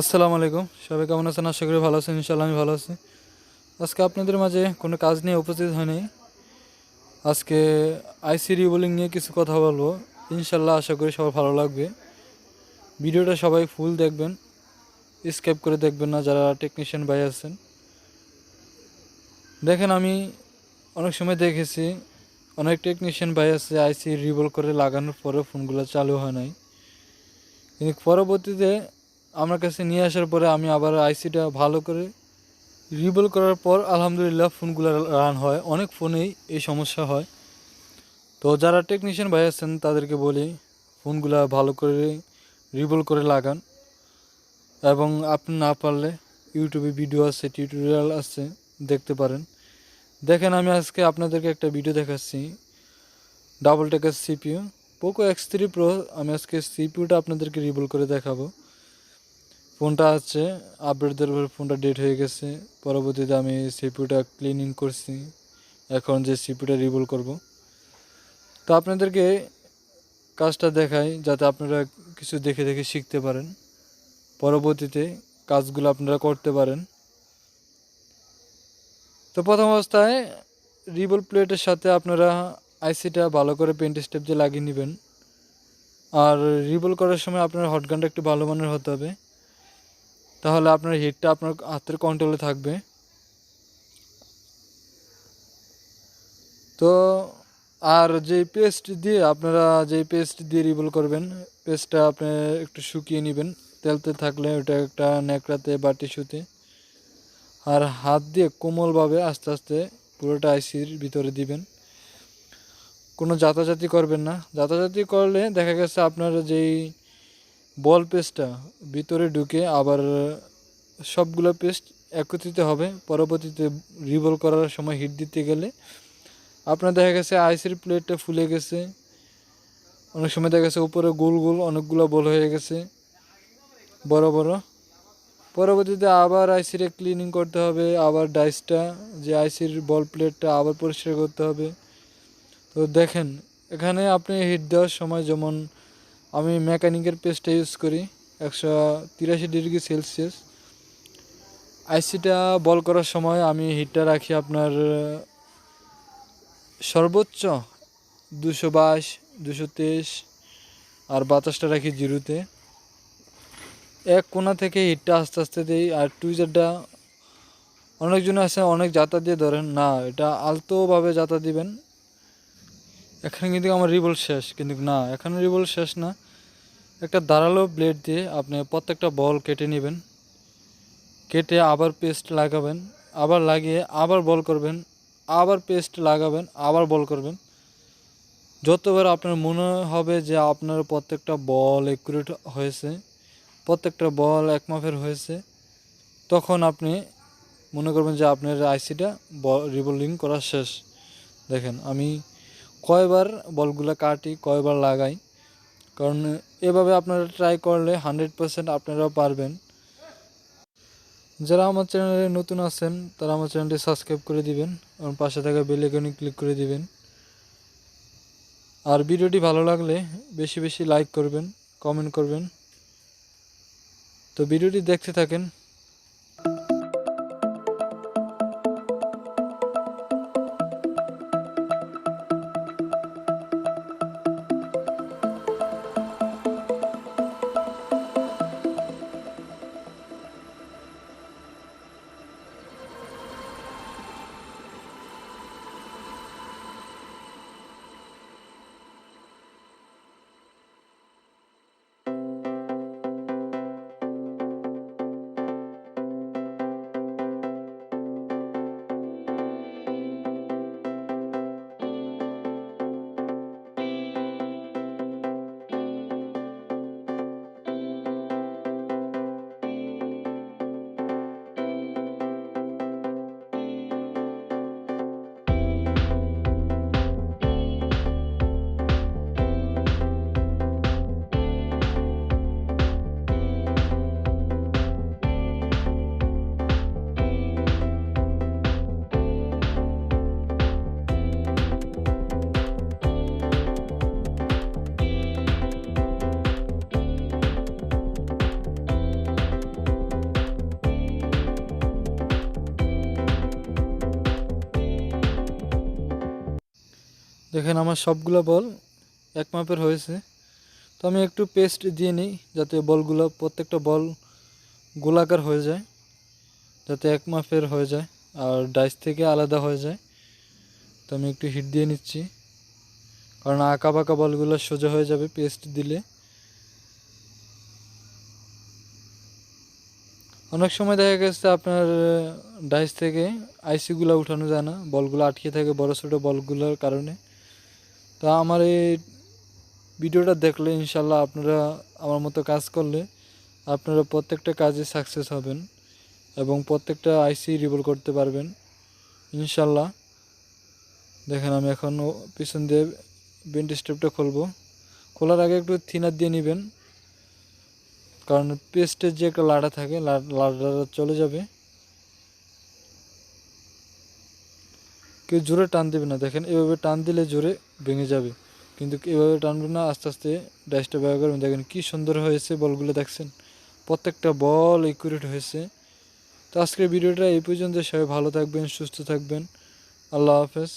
আসসালামু আলাইকুম, সবাই কেমন আছেন? আশা করি ভালো আছেন। ইনশাআল্লাহ আমি ভালো আছি। আজকে আপনাদের মাঝে কোনো কাজ নিয়ে উপস্থিত হয়নি। আজকে আইসি রিবোলিং নিয়ে কিছু কথা বলবো। ইনশাআল্লাহ আশা করি সবার ভালো লাগবে। ভিডিওটা সবাই ফুল দেখবেন, স্কিপ করে দেখবেন না যারা টেকনিশিয়ান ভাই আছেন। দেখেন, আমি অনেক সময় দেখেছি অনেক টেকনিশিয়ান ভাই আছে আইসি রিবোল করে লাগানোর পরে ফোনগুলো চালু হয় নাই, কিন্তু পরবর্তীতে আমার কাছে নিয়ে আসার পরে আমি আবার আইসিটা ভালো করে রিবোল করার পর আলহামদুলিল্লাহ ফোনগুলো রান হয়। অনেক ফোনেই এই সমস্যা হয়। তো যারা টেকনিশিয়ান ভাই আছেন তাদেরকে বলি ফোনগুলো ভালো করে রিবোল করে লাগান, এবং আপনি না পারলে ইউটিউবে ভিডিও আছে, টিউটোরিয়াল আছে, দেখতে পারেন। দেখেন, আমি আজকে আপনাদেরকে একটা ভিডিও দেখাচ্ছি ডাবল টেকার সিপিইউ পোকো X3 Pro। আমি আজকে সিপিইউটা আপনাদেরকে রিবোল করে দেখাবো। ফোনটা আছে আপডেট দেওয়ার পর ফোনটা ডেট হয়ে গেছে। পরবর্তীতে আমি সিপিইউটা ক্লিনিং করছি, এখন যে সিপিইউটা রিবোল করব। তো আপনাদেরকে কাজটা দেখাই যাতে আপনারা কিছু দেখে দেখে শিখতে পারেন, পরবর্তীতে কাজগুলো আপনারা করতে পারেন। তো প্রথম অবস্থায় রিবোল প্লেটের সাথে আপনারা আইসিটা ভালো করে পেন্ট স্টেপ দিয়ে লাগিয়ে নেবেন। আর রিবোল করার সময় আপনার হটগানটা একটু ভালো মানের হতে হবে, তাহলে আপনার হিটটা আপনার হাতের কন্ট্রোলে থাকবে। তো আর যেই পেস্ট দিয়ে রিবোল করবেন, পেস্টটা আপনি একটু শুকিয়ে নেবেন। তেলতে থাকলে ওটা একটা ন্যাকড়াতে বা টিস্যুতে, আর হাত দিয়ে কোমলভাবে আস্তে আস্তে পুরোটা আইসির ভিতরে দিবেন। কোনো জাতাজাতি করবেন না। জাতাজাতি করলে দেখা গেছে আপনার যেই বল পেস্টটা ভিতরে ঢুকে আবার সবগুলো পেস্ট একত্রিত হবে। পরবর্তীতে রিবোল করার সময় হিট দিতে গেলে আপনার দেখা গেছে আইসির প্লেটটা ফুলে গেছে, অনেক সময় দেখা গেছে উপরে গোল গোল অনেকগুলো বল হয়ে গেছে, বড় বড়। পরবর্তীতে আবার আইসিটা ক্লিনিং করতে হবে, আবার ডাইসটা যে আইসির বল প্লেটটা আবার পরিষ্কার করতে হবে। তো দেখেন, এখানে আপনি হিট দেওয়ার সময় যেমন আমি মেকানিকের পেস্টটা ইউজ করি 183°C। আইসিটা বল করার সময় আমি হিটটা রাখি আপনার সর্বোচ্চ 222, 223, আর বাতাসটা রাখি জিরোতে। এক কোণা থেকে হিটটা আস্তে আস্তে দিই। আর টুইজারটা অনেকজন আছে অনেক জাতা দিয়ে ধরেন না, এটা আলতোভাবে জাতা দিবেন। এখানে কিন্তু আমার রিবোল শেষ, কিন্তু না, এখানে রিবোল শেষ না। একটা ধারালো ব্লেড দিয়ে আপনি প্রত্যেকটা বল কেটে নেবেন, কেটে আবার পেস্ট লাগাবেন, আবার লাগিয়ে আবার বল করবেন, আবার পেস্ট লাগাবেন, আবার বল করবেন। যতবার আপনার মনে হবে যে আপনার প্রত্যেকটা বল একুরেট হয়েছে, প্রত্যেকটা বল এক মাপের হয়েছে, তখন আপনি মনে করবেন যে আপনার আইসিটা রিবোলিং করা শেষ। দেখেন আমি কয়বার বলগুলো কাটি, কয়বার লাগাই, কারণ এভাবে আপনারা ট্রাই করলে 100% আপনারাও পারবেন। যারা আমার চ্যানেলে নতুন আছেন তারা আমার চ্যানেলটি সাবস্ক্রাইব করে দিবেন এবং পাশে থাকা বেল আইকনে ক্লিক করে দিবেন। আর ভিডিওটি ভালো লাগলে বেশি বেশি লাইক করবেন, কমেন্ট করবেন। তো ভিডিওটি দেখতে থাকেন। দেখেন আমার সবগুলো বল এক মাপের হয়েছে। তো আমি একটু পেস্ট দিয়ে নিই যাতে বলগুলো প্রত্যেকটা বল গোলাকার হয়ে যায়, যাতে এক মাপের হয়ে যায় আর ডাইস থেকে আলাদা হয়ে যায়। তো আমি একটু হিট দিয়ে নিচ্ছি, কারণ আঁকা বাঁকা বলগুলো সোজা হয়ে যাবে পেস্ট দিলে। অনেক সময় দেখা গেছে আপনার ডাইস থেকে আইসিগুলো উঠানো যায় না, বলগুলো আটকে থাকে বড় ছোটো বলগুলোর কারণে। তো আমার এই ভিডিওটা দেখলে ইনশাল্লাহ আপনারা আমার মতো কাজ করলে আপনারা প্রত্যেকটা কাজে সাকসেস হবেন এবং প্রত্যেকটা আইসি রিভল করতে পারবেন ইনশাল্লাহ। দেখেন আমি এখন পিছন দিয়ে বেন্ট স্টেপটা খুলবো। খোলার আগে একটু থিনার দিয়ে নেবেন, কারণ পেস্টের যে একটা লাড়া থাকে লাড়াটা চলে যাবে। কেউ জোরে টান দেবে না, দেখেন এভাবে টান দিলে জোরে ভেঙে যাবে, কিন্তু এভাবে টানবে না, আস্তে আস্তে ডাইসটা ব্যবহার করবেন। দেখেন কি সুন্দর হয়েছে বলগুলো, দেখছেন প্রত্যেকটা বল একুরেট হয়েছে। তো আজকের ভিডিওটা এই পর্যন্ত। সবাই ভালো থাকবেন, সুস্থ থাকবেন। আল্লাহ হাফেজ।